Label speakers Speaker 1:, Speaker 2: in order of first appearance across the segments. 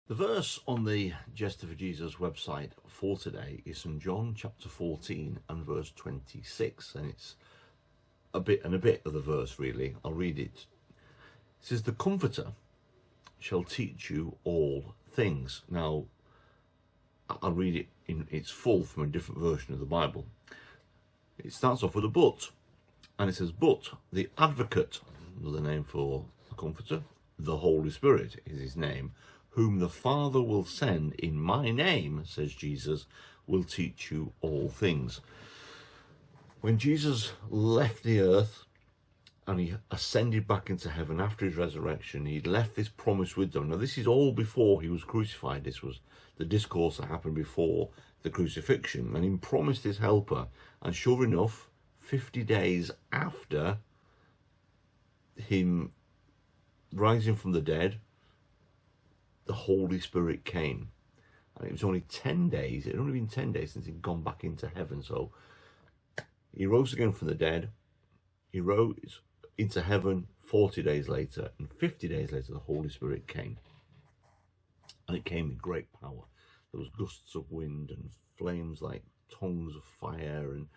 Speaker 1: The verse on the Jester for Jesus website for today is from John chapter 14 and verse 26, and it's a bit of the verse really. I'll read it. It says, "The Comforter shall teach you all things." Now, I'll read it in its full from a different version of the Bible. It starts off with a but, and it says, "But the Advocate," another name for the Comforter, "the Holy Spirit is his name, whom the Father will send in my name," says Jesus, "will teach you all things." When Jesus left the earth and he ascended back into heaven after his resurrection, he left this promise with them. Now, this is all before he was crucified. This was the discourse that happened before the crucifixion. And he promised his helper. And sure enough, 50 days after him rising from the dead, the Holy Spirit came. And it was only 10 days, it had only been 10 days since he'd gone back into heaven. So he rose again from the dead, he rose into heaven 40 days later, and 50 days later the Holy Spirit came. And it came with great power. There was gusts of wind and flames like tongues of fire, and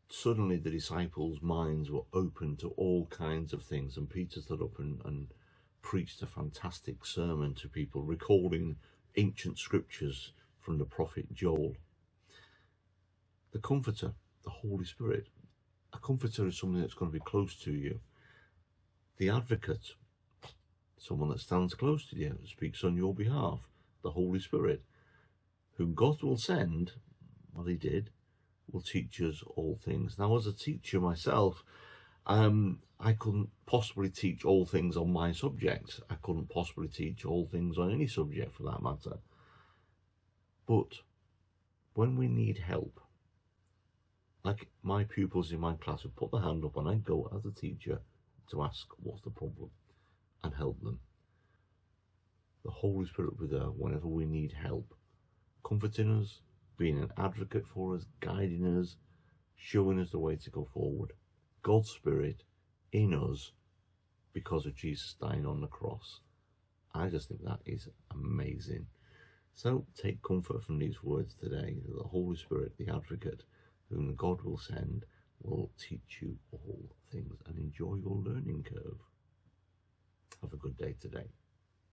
Speaker 1: suddenly the disciples' minds were open to all kinds of things. And Peter stood up and preached a fantastic sermon to people, recalling ancient scriptures from the prophet Joel. The Comforter, the Holy Spirit. A comforter is someone that's going to be close to you. The Advocate, someone that stands close to you, speaks on your behalf. The Holy Spirit, whom God will send, well, he did, will teach us all things. Now, as a teacher myself, I couldn't possibly teach all things on my subject. I couldn't possibly teach all things on any subject for that matter. But when we need help, like my pupils in my class would put their hand up and I'd go as a teacher to ask what's the problem and help them. The Holy Spirit will be there whenever we need help, comforting us, being an advocate for us, guiding us, showing us the way to go forward. God's Spirit in us because of Jesus dying on the cross. I just think that is amazing. So take comfort from these words today. The Holy Spirit, the Advocate, whom God will send, will teach you all things, and enjoy your learning curve. Have a good day today.